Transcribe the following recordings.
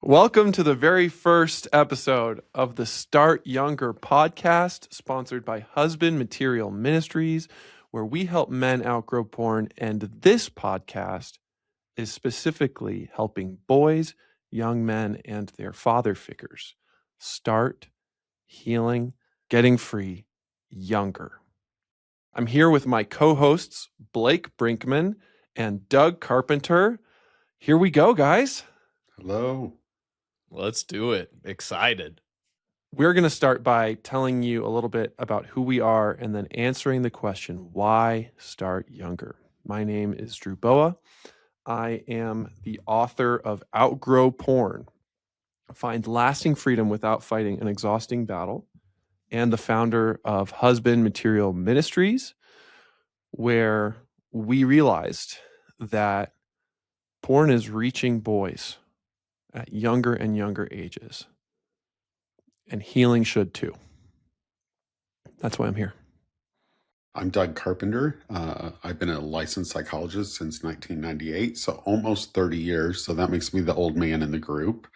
Welcome to the very first episode of the Start Younger podcast, sponsored by Husband Material Ministries, where we help men outgrow porn. And this podcast is specifically helping boys, young men, and their father figures start healing, getting free younger. I'm here with my co-hosts, Blake Brinkman and Doug Carpenter. Here we go, guys. Hello. Let's do it. Excited. We're going to start by telling you a little bit about who we are and then answering the question, why start younger? My name is Drew Boa. I am the author of Outgrow Porn, Find Lasting Freedom Without Fighting an Exhausting Battle, and the founder of Husband Material Ministries, where we realized that porn is reaching boys at younger and younger ages. And healing should too. That's why I'm here. I'm Doug Carpenter. I've been a licensed psychologist since 1998, so almost 30 years. So that makes me the old man in the group,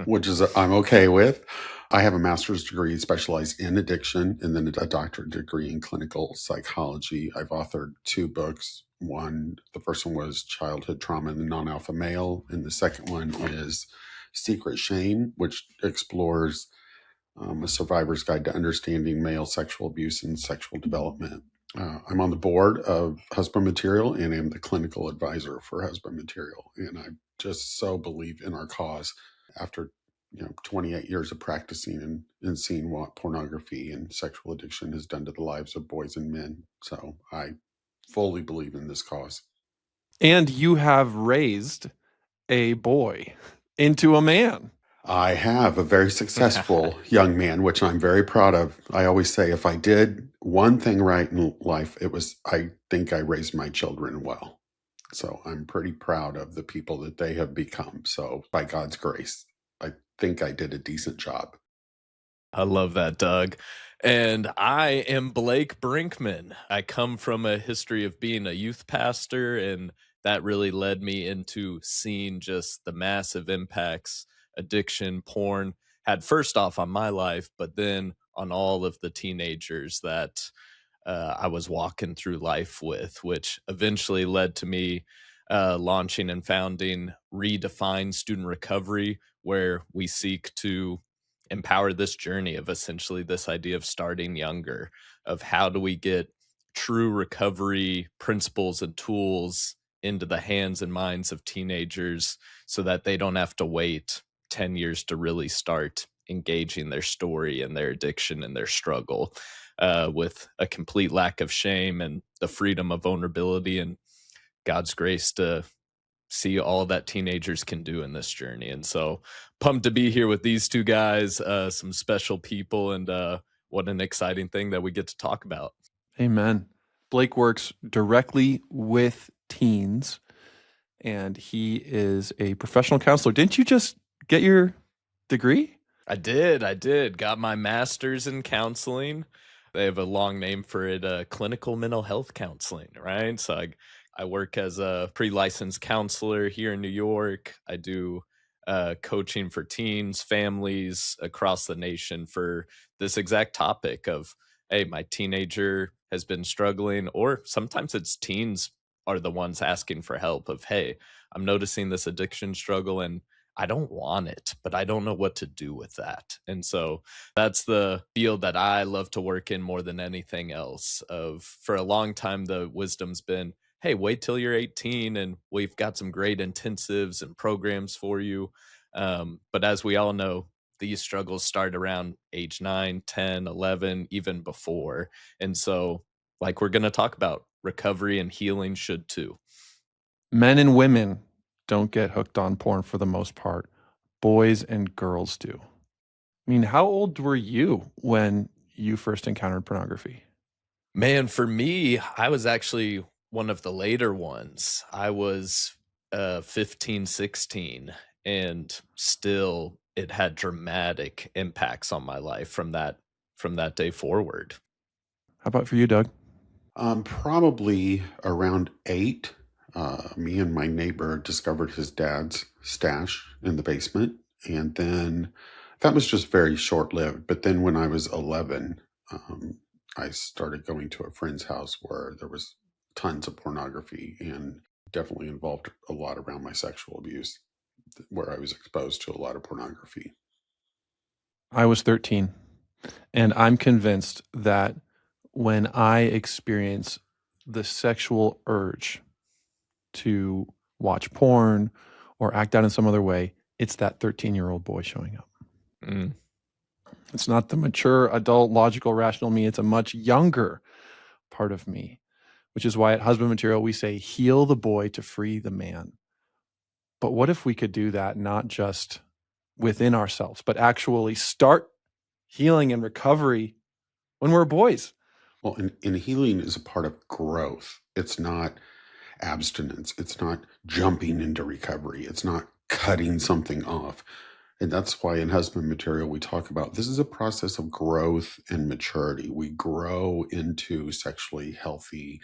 which is I'm okay with. I have a master's degree specialized in addiction and then a doctorate degree in clinical psychology. I've authored 2 books. The first one was Childhood Trauma in the Non-Alpha Male, and the second one is Secret Shame, which explores a survivor's guide to understanding male sexual abuse and sexual development. I'm on the board of Husband Material and am the clinical advisor for Husband Material. And I just so believe in our cause after 28 years of practicing and seeing what pornography and sexual addiction has done to the lives of boys and men. So I fully believe in this cause. And you have raised a boy into a man. I have a very successful young man, which I'm very proud of. I always say if I did one thing right in life, it was I think I raised my children well. So I'm pretty proud of the people that they have become. So by God's grace, I think I did a decent job. I love that, Doug. And I am Blake Brinkman. I come from a history of being a youth pastor, and that really led me into seeing just the massive impacts addiction, porn had first off on my life, but then on all of the teenagers that I was walking through life with, which eventually led to me launching and founding Redefine Student Recovery, where we seek to empower this journey of essentially this idea of starting younger, of how do we get true recovery principles and tools into the hands and minds of teenagers so that they don't have to wait 10 years to really start engaging their story and their addiction and their struggle with a complete lack of shame and the freedom of vulnerability and God's grace to see all that teenagers can do in this journey. And so pumped to be here with these two guys, some special people, and what an exciting thing that we get to talk about. Amen. Blake works directly with teens, and he is a professional counselor. Didn't you just get your degree? I did. Got my master's in counseling. They have a long name for it, clinical mental health counseling, right? So I work as a pre-licensed counselor here in New York. I do coaching for teens, families across the nation for this exact topic of, hey, my teenager has been struggling, or sometimes it's teens are the ones asking for help of, hey, I'm noticing this addiction struggle and I don't want it, but I don't know what to do with that. And so that's the field that I love to work in more than anything else. For a long time, the wisdom's been, hey, wait till you're 18 and we've got some great intensives and programs for you. But as we all know, these struggles start around age 9, 10, 11, even before. And so like we're going to talk about, recovery and healing should too. Men and women don't get hooked on porn for the most part. Boys and girls do. I mean, how old were you when you first encountered pornography? Man, for me, I was actually one of the later ones. I was 15, 16, and still it had dramatic impacts on my life from that day forward. How about for you, Doug? Probably around 8. Me and my neighbor discovered his dad's stash in the basement, And then that was just very short lived. But then when I was 11, I started going to a friend's house where there was tons of pornography, and definitely involved a lot around my sexual abuse, where I was exposed to a lot of pornography. I was 13, and I'm convinced that when I experience the sexual urge to watch porn or act out in some other way, it's that 13-year-old boy showing up. Mm. It's not the mature, adult, logical, rational me. It's a much younger part of me, which is why at Husband Material we say, heal the boy to free the man. But what if we could do that not just within ourselves, but actually start healing and recovery when we're boys? Well, and healing is a part of growth. It's not abstinence. It's not jumping into recovery. It's not cutting something off. And that's why in Husband Material, we talk about this is a process of growth and maturity. We grow into sexually healthy,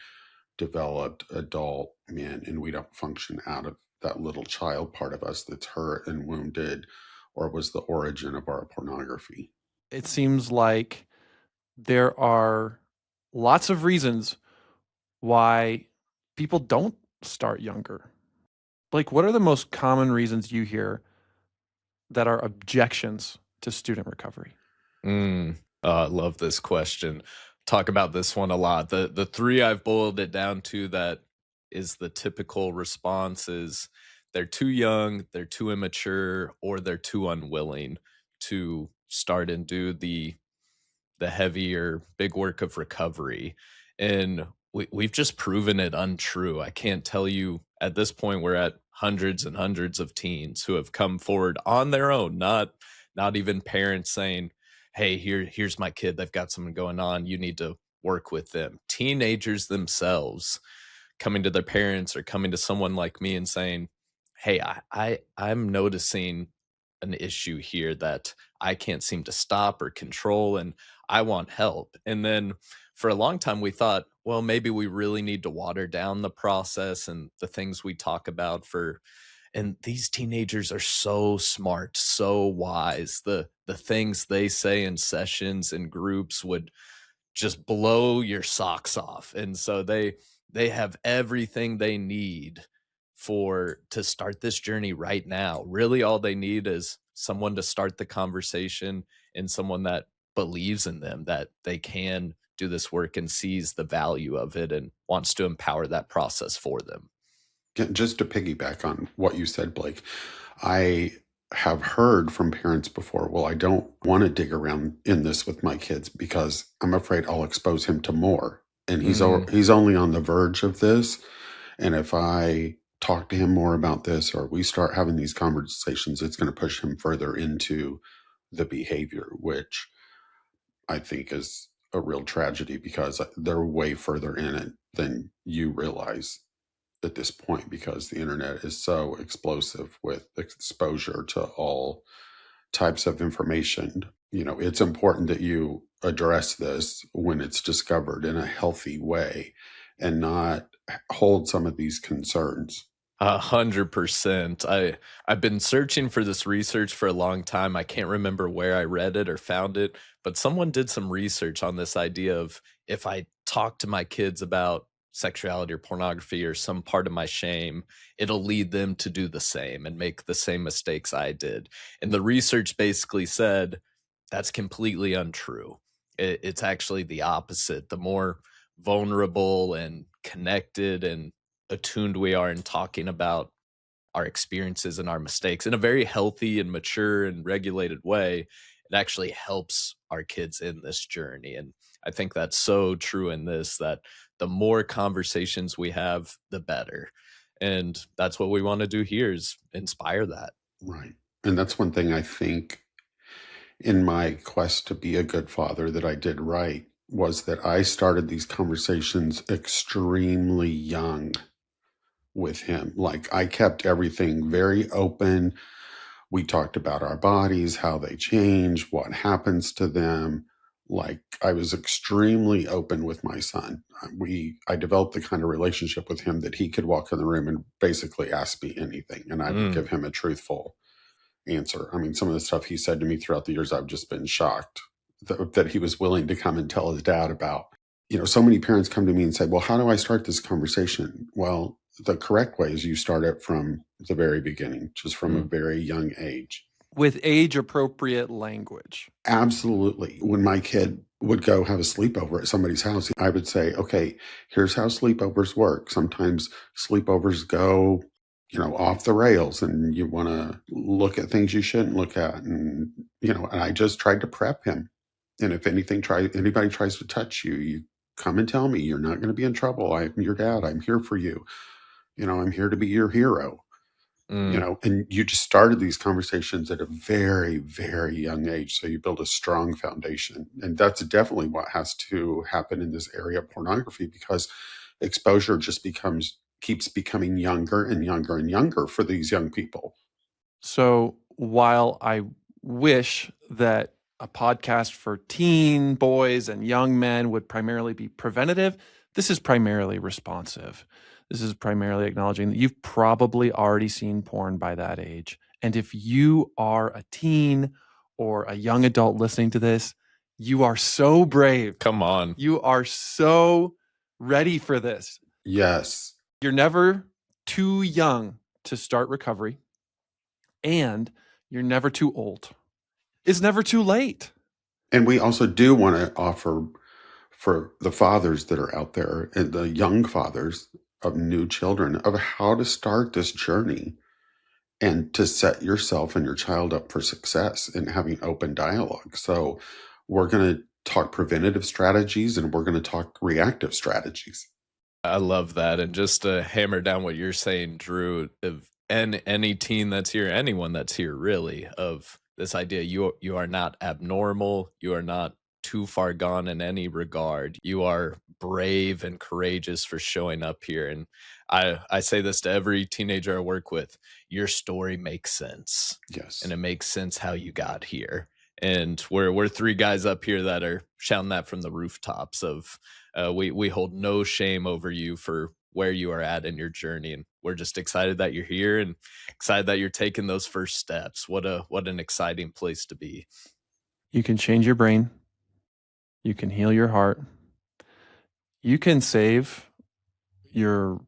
developed adult men, and we don't function out of that little child part of us that's hurt and wounded or was the origin of our pornography. It seems like there are lots of reasons why people don't start younger. Blake, what are the most common reasons you hear that are objections to student recovery? I love this question. Talk about this one a lot. The three I've boiled it down to that is the typical response is they're too young, they're too immature, or they're too unwilling to start and do the heavier big work of recovery. And we've just proven it untrue. I can't tell you at this point we're at hundreds and hundreds of teens who have come forward on their own, not even parents saying, hey, here's my kid, they've got something going on, you need to work with them. Teenagers themselves coming to their parents or coming to someone like me and saying, hey, I'm noticing an issue here that I can't seem to stop or control, and I want help. And then for a long time, we thought, well, maybe we really need to water down the process and the things we talk about and these teenagers are so smart, so wise. The things they say in sessions and groups would just blow your socks off. And so they have everything they need to start this journey right now. Really all they need is someone to start the conversation and someone that believes in them, that they can do this work and sees the value of it and wants to empower that process for them. Just to piggyback on what you said, Blake, I have heard from parents before, well, I don't want to dig around in this with my kids because I'm afraid I'll expose him to more. And he's only on the verge of this. And if I talk to him more about this or we start having these conversations, it's going to push him further into the behavior, which I think is a real tragedy because they're way further in it than you realize at this point, because the internet is so explosive with exposure to all types of information. You know, it's important that you address this when it's discovered in a healthy way and not hold some of these concerns. 100%. I've been searching for this research for a long time. I can't remember where I read it or found it, but someone did some research on this idea of if I talk to my kids about sexuality or pornography or some part of my shame, it'll lead them to do the same and make the same mistakes I did. And the research basically said that's completely untrue. It's actually the opposite. The more vulnerable and connected and attuned we are in talking about our experiences and our mistakes in a very healthy and mature and regulated way, it actually helps our kids in this journey. And I think that's so true in this, that the more conversations we have, the better. And that's what we want to do here, is inspire that. Right. And that's one thing I think in my quest to be a good father that I did right, was that I started these conversations extremely young with him. Like, I kept everything very open. We talked about our bodies, how they change, what happens to them. Like, I was extremely open with my son. I developed the kind of relationship with him that he could walk in the room and basically ask me anything, and I would give him a truthful answer. I mean, some of the stuff he said to me throughout the years, I've just been shocked that he was willing to come and tell his dad about. So many parents come to me and say, well, how do I start this conversation? Well, the correct way is you start it from the very beginning, just from a very young age. With age-appropriate language. Absolutely. When my kid would go have a sleepover at somebody's house, I would say, okay, here's how sleepovers work. Sometimes sleepovers go, off the rails, and you want to look at things you shouldn't look at. And, and I just tried to prep him. And if anybody tries to touch you, you come and tell me. You're not going to be in trouble. I'm your dad. I'm here for you. I'm here to be your hero. And you just started these conversations at a very, very young age. So you build a strong foundation. And that's definitely what has to happen in this area of pornography, because exposure just keeps becoming younger and younger and younger for these young people. So while I wish that a podcast for teen boys and young men would primarily be preventative, this is primarily responsive. This is primarily acknowledging that you've probably already seen porn by that age. And if you are a teen or a young adult listening to this, you are so brave. Come on. You are so ready for this. Yes. You're never too young to start recovery, and you're never too old. It's never too late. And we also do want to offer for the fathers that are out there and the young fathers of new children of how to start this journey and to set yourself and your child up for success in having open dialogue. So we're going to talk preventative strategies and we're going to talk reactive strategies. I love that. And just to hammer down what you're saying, Drew, of any teen that's here, anyone that's here really, of this idea, you are not abnormal, you are not too far gone in any regard. You are brave and courageous for showing up here. And I say this to every teenager I work with, your story makes sense. Yes. And it makes sense how you got here. And we're three guys up here that are shouting that from the rooftops of we hold no shame over you for where you are at in your journey. And we're just excited that you're here and excited that you're taking those first steps. What an exciting place to be. You can change your brain. You can heal your heart. You can save your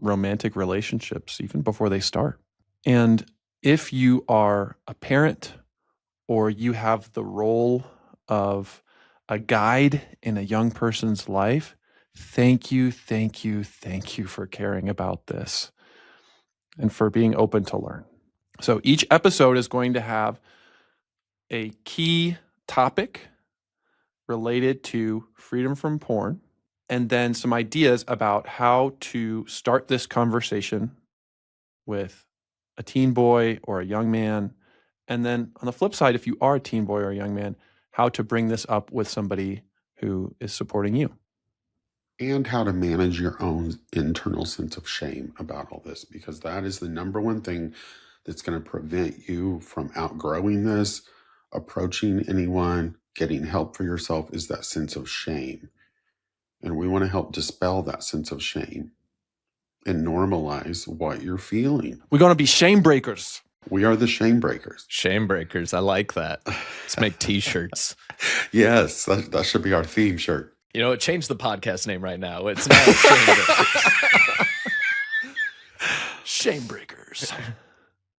romantic relationships even before they start. And if you are a parent or you have the role of a guide in a young person's life, thank you for caring about this and for being open to learn. So each episode is going to have a key topic related to freedom from porn, and then some ideas about how to start this conversation with a teen boy or a young man. And then on the flip side, if you are a teen boy or a young man, how to bring this up with somebody who is supporting you. And how to manage your own internal sense of shame about all this, because that is the number one thing that's going to prevent you from outgrowing this, approaching anyone, getting help for yourself, is that sense of shame. And we want to help dispel that sense of shame and normalize what you're feeling. We're going to be shame breakers. We are the shame breakers. Shame breakers. I like that. Let's make t-shirts. Yes, that should be our theme shirt. You know, change the podcast name right now. It's now Shame Breakers. Shame breakers.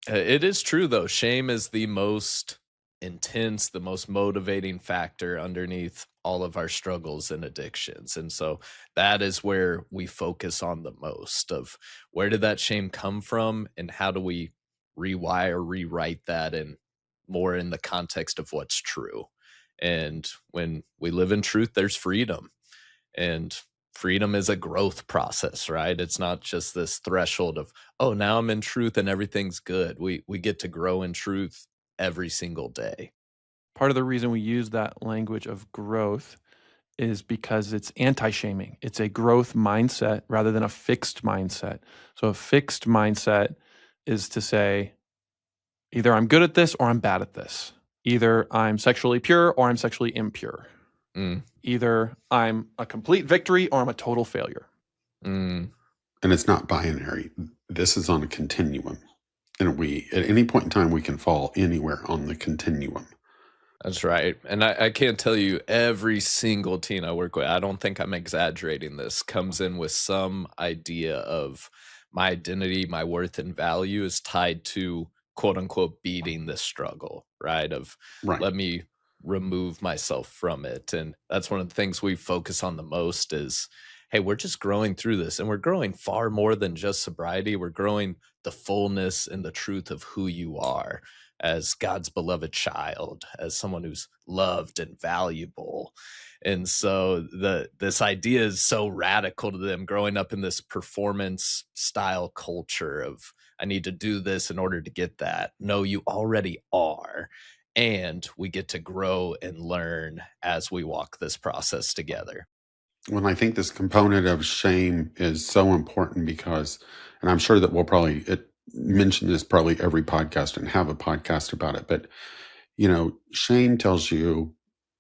It is true, though. Shame is the most intense, the most motivating factor underneath all of our struggles and addictions. And so that is where we focus on the most of where did that shame come from and how do we rewrite that and more in the context of what's true. And when we live in truth, there's freedom. And freedom is a growth process, right? It's not just this threshold of, oh, now I'm in truth and everything's good. We get to grow in truth every single day. Part of the reason we use that language of growth is because it's anti-shaming. It's a growth mindset rather than a fixed mindset. So a fixed mindset is to say, either I'm good at this or I'm bad at this. Either I'm sexually pure or I'm sexually impure. Either I'm a complete victory or I'm a total failure. And it's not binary. This is on a continuum. And at any point in time, we can fall anywhere on the continuum. That's right. And I can't tell you, every single teen I work with, I don't think I'm exaggerating this, comes in with some idea of my identity, my worth, and value is tied to quote unquote beating this struggle, right? Of Right. let me remove myself from it. And that's one of the things we focus on the most is, hey, we're just growing through this, and we're growing far more than just sobriety. We're growing the fullness and the truth of who you are as God's beloved child, as someone who's loved and valuable. And so this idea is so radical to them growing up in this performance style culture of I need to do this in order to get that. No, you already are. And we get to grow and learn as we walk this process together. Well, I think this component of shame is so important because, and I'm sure that we'll probably mention this probably every podcast and have a podcast about it, but shame tells you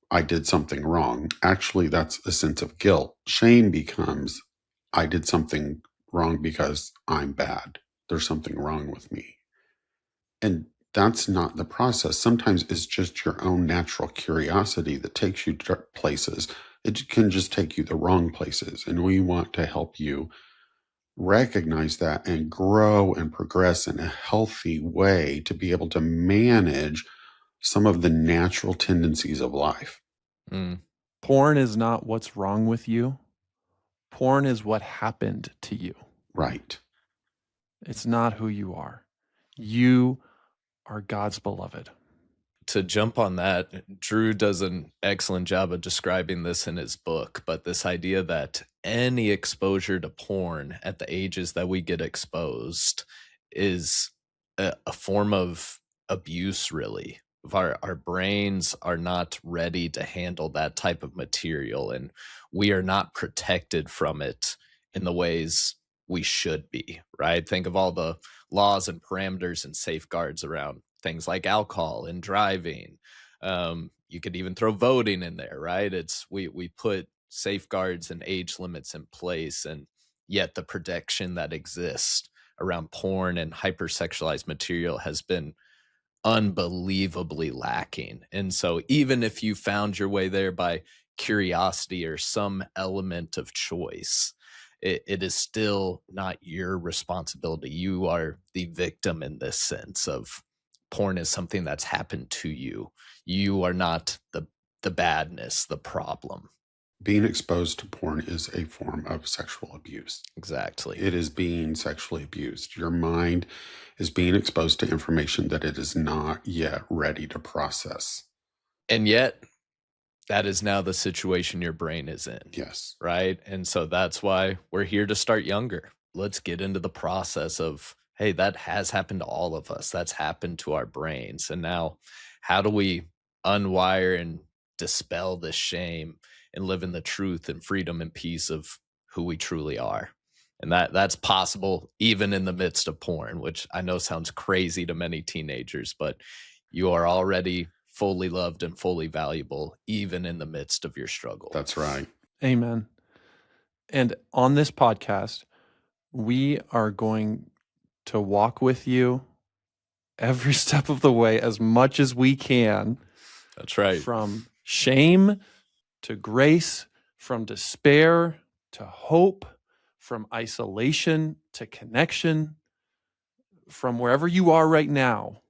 I did something wrong. Actually, that's a sense of guilt. Shame becomes I did something wrong because I'm bad. There's something wrong with me. And that's not the process. Sometimes it's just your own natural curiosity that takes you to places. It can just take you the wrong places. And we want to help you recognize that and grow and progress in a healthy way to be able to manage some of the natural tendencies of life. Mm. Porn is not what's wrong with you. Porn is what happened to you. Right. It's not who you are. You are God's beloved. To jump on that, Drew does an excellent job of describing this in his book, but this idea that any exposure to porn at the ages that we get exposed is a form of abuse, really. Our brains are not ready to handle that type of material, and we are not protected from it in the ways we should be, right? Think of all the laws and parameters and safeguards around things like alcohol and driving. You could even throw voting in there, right? It's we put safeguards and age limits in place, and yet the protection that exists around porn and hypersexualized material has been unbelievably lacking. And so even if you found your way there by curiosity or some element of choice, it is still not your responsibility. You are the victim in this sense of porn is something that's happened to you. You are not the badness, the problem. Being exposed to porn is a form of sexual abuse. Exactly. It is being sexually abused. Your mind is being exposed to information that it is not yet ready to process. And yet, that is now the situation your brain is in. Yes. Right. And so that's why we're here to start younger. Let's get into the process of, hey, that has happened to all of us. That's happened to our brains. And now, how do we unwire and dispel this shame and live in the truth and freedom and peace of who we truly are? And that's possible even in the midst of porn, which I know sounds crazy to many teenagers, but you are already fully loved and fully valuable, even in the midst of your struggle. That's right. Amen. And on this podcast, we are going to walk with you every step of the way as much as we can. That's right. From shame to grace, from despair to hope, from isolation to connection, from wherever you are right now,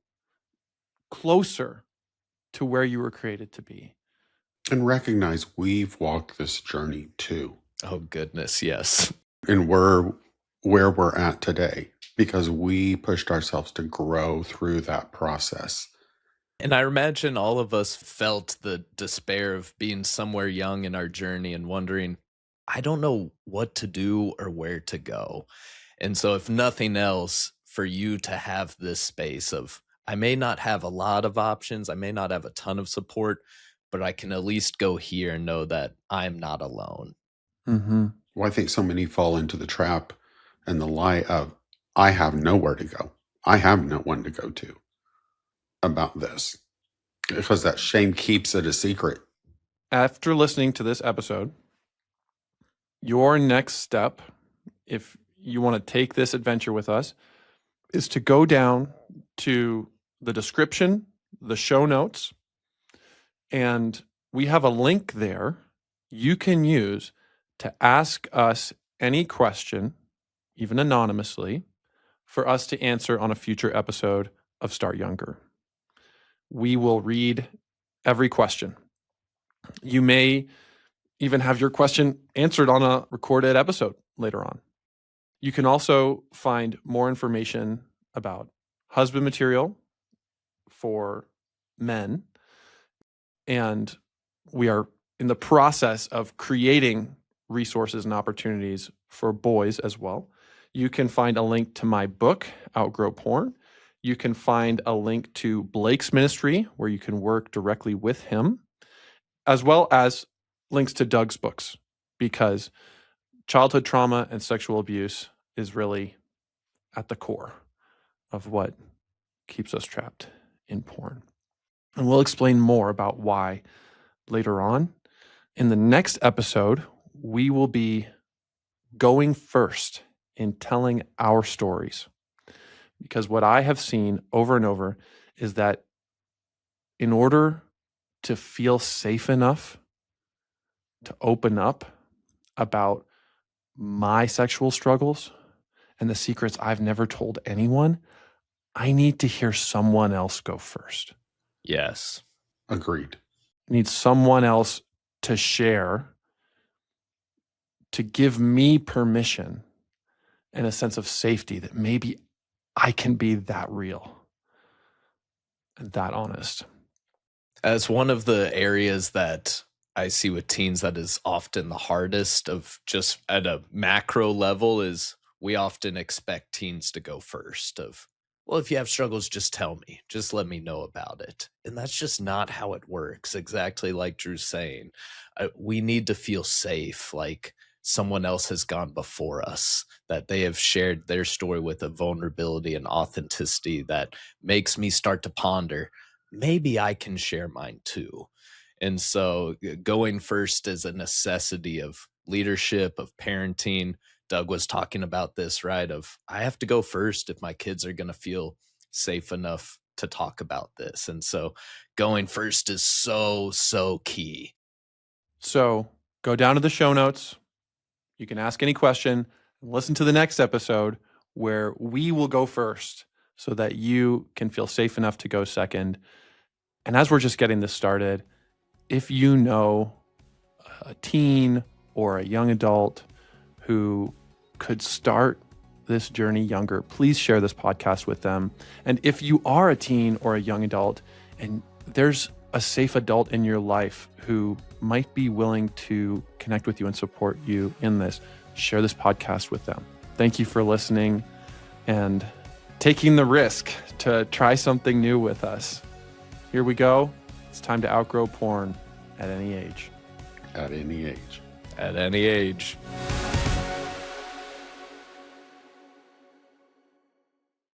closer to where you were created to be. And recognize we've walked this journey too. Oh, goodness, yes. And we're where we're at today because we pushed ourselves to grow through that process. And I imagine all of us felt the despair of being somewhere young in our journey and wondering, I don't know what to do or where to go. And so, if nothing else, for you to have this space of, I may not have a lot of options, I may not have a ton of support, but I can at least go here and know that I'm not alone. Mm-hmm. Well, I think so many fall into the trap and the lie of, I have nowhere to go. I have no one to go to about this because that shame keeps it a secret. After listening to this episode, your next step, if you want to take this adventure with us, is to go down to the description, the show notes, and we have a link there you can use to ask us any question, even anonymously, for us to answer on a future episode of Start Younger. We will read every question. You may even have your question answered on a recorded episode later on. You can also find more information about Husband Material for men. And we are in the process of creating resources and opportunities for boys as well. You can find a link to my book, Outgrow Porn. You can find a link to Blake's ministry, where you can work directly with him, as well as links to Doug's books, because childhood trauma and sexual abuse is really at the core of what keeps us trapped in porn. And we'll explain more about why later on. In the next episode, we will be going first in telling our stories. Because what I have seen over and over is that in order to feel safe enough to open up about my sexual struggles and the secrets I've never told anyone, I need to hear someone else go first. Yes. Agreed. I need someone else to share, to give me permission and a sense of safety that maybe I can be that real and that honest. As one of the areas that I see with teens that is often the hardest of just at a macro level is we often expect teens to go first of, well, if you have struggles, just tell me, just let me know about it. And that's just not how it works. Exactly like Drew's saying, we need to feel safe, like someone else has gone before us, that they have shared their story with a vulnerability and authenticity that makes me start to ponder, maybe I can share mine too. And so going first is a necessity of leadership, of parenting. Doug was talking about this, right? Of I have to go first if my kids are going to feel safe enough to talk about this. And so going first is so key. So go down to the show notes. You can ask any question and listen to the next episode where we will go first so that you can feel safe enough to go second. And as we're just getting this started, if you know a teen or a young adult who could start this journey younger, please share this podcast with them. And if you are a teen or a young adult and there's a safe adult in your life who might be willing to connect with you and support you in this, share this podcast with them. Thank you for listening and taking the risk to try something new with us. Here we go. It's time to outgrow porn at any age. At any age. At any age.